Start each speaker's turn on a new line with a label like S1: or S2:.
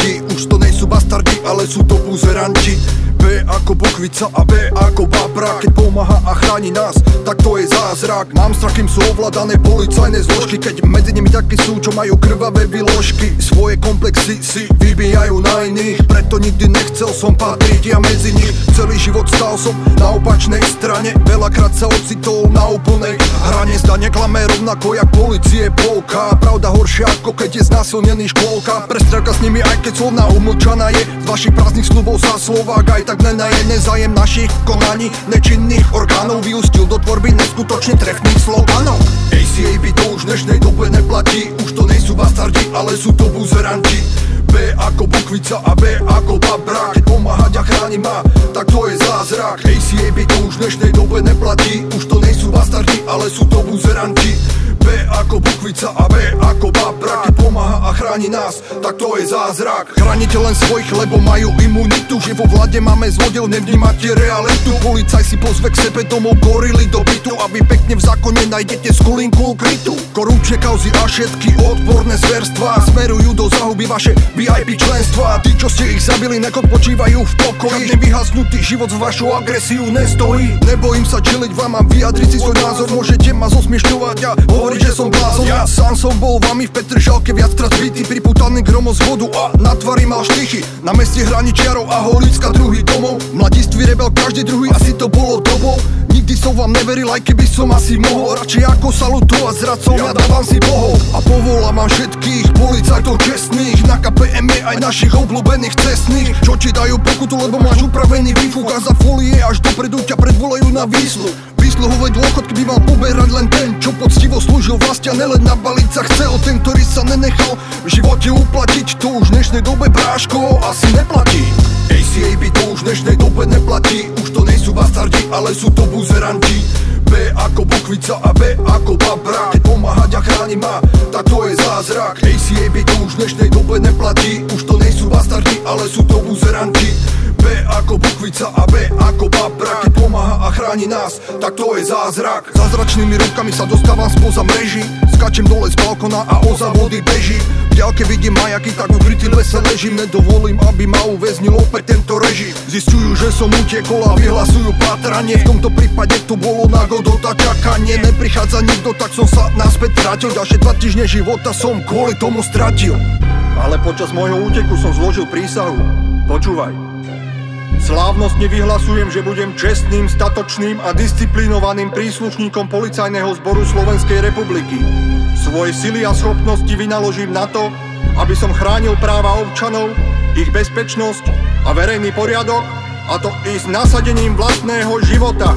S1: neplatí. Už to nejsú bastardi, ale sú to buzeranti. B ako Bukvica a B ako Babra. Keď pomáha a chráni nás, tak to je zázrak. Mám strach, kým sú ovládané policajné zložky, keď medzi nimi takí sú, čo majú krvavé výložky. Svoje komplexy si vybijajú na iných, preto nikdy nechcel som patriť ja medzi nich. Celý život stál som na opačnej strane, veľakrát sa ocitol na úplnej hrane. Zda neklame rovnako jak policie polka, pravda horšia ako keď je znásilnený škôlka. Prestrelka s nimi, aj keď slovná umlčaná je, z vašich prázdnych slubov sa Slovák aj tak nenaje. Nezájem našich konaní, nečinných orgánov vyústil do tvorby neskutočne trefných slogánov. ACAB to už v dnešnej dobe neplatí, už to nejsú bastardi, ale sú to buzeranti. B ako Bukvica a B ako Babra. Keď pomáhať a chráni ma, tak to je zázrak. ACAB to už v dnešnej dobe neplatí, už to nejsú bastardi, ale sú to buzeranti. B ako Bukvica a B ako Babra. Keď pomáha a chráni nás, tak to je zázrak. Chránite len svojich, lebo majú imunitu, že vo vláde máme zlodejov, nevnímate realitu. Policaj si pozve k sebe domov gorily do bytu, aby pekne v zákone nájdete skulinku krytu. Korupčné kauzy a všetky odporné zverstvá smerujú do zahuby vaše VIP členstva. Tí, čo ste ich zabili, nech odpočívajú v pokoji. Žiadny vyhasnutý život z vašu agresiu nestojí. Nebojím sa čeliť vám a vyjadriť si svoj názor. Môžete ma zosmiešňovať a hovoriť, že som blázon. Ja sám som bol vami v Petržalke viackrát zbytý, priputaný k gromozvodu a na tvári mal štychy. Na meste hraničiarov a Holicka druhý domov. Mladistvý rebel každý druhý, asi to bolo dobou. Nikdy som vám neveril, aj keby som asi mohol. Radšej ako salutovať zradcov, ja dávam si bohov. A povolám vám všetkých policajtov čestných, na KPM je aj našich obľúbených cestných, čo ti dajú pokutu, lebo máš upravený výfuk a za folie až dopredu ťa predvolajú na výsluh. Výsluhové dôchodky by mal poberať len ten, čo poctivo slúžil vlasti a nelen nabaliť sa chce. O ten, ktorý sa nenechal v živote uplatiť, to už v dnešnej dobe bráško asi neplatí. ACAB to už v dnešnej dobe neplatí, už to nejsú bastardi, ale sú to buzeranti. B ako Bukvica a B ako Babra. Keď pomáhať a chráni ma, tak to je zázrak. ACAB to už v dnešnej dobe neplatí, už to nejsú bastardi, ale sú to buzeranti. B ako Bukvica a B ako Babra. Keď pomáha a chráni nás, tak to je zázrak. Zázračnými rukami sa dostávam spoza mreží, skačem dole z balkona a o závody beží. V ďalke vidím majaky, tak ukrytý v lese ležím. Nedovolím, aby ma uväznil opäť tento režim. Zisťujú, že som utekol a vyhlasujú pátranie. V tomto prípade to bolo na Godot a čakanie. Neprichádza nikto, tak som sa naspäť vrátil. Ďalšie 2 týždne života som kvôli tomu stratil. Ale počas môjho úteku som zložil prísahu. Počúvaj. Slávnostne vyhlasujem, že budem čestným, statočným a disciplinovaným príslušníkom Policajného zboru Slovenskej republiky. Svoje sily a schopnosti vynaložím na to, aby som chránil práva občanov, ich bezpečnosť a verejný poriadok, a to i s nasadením vlastného života.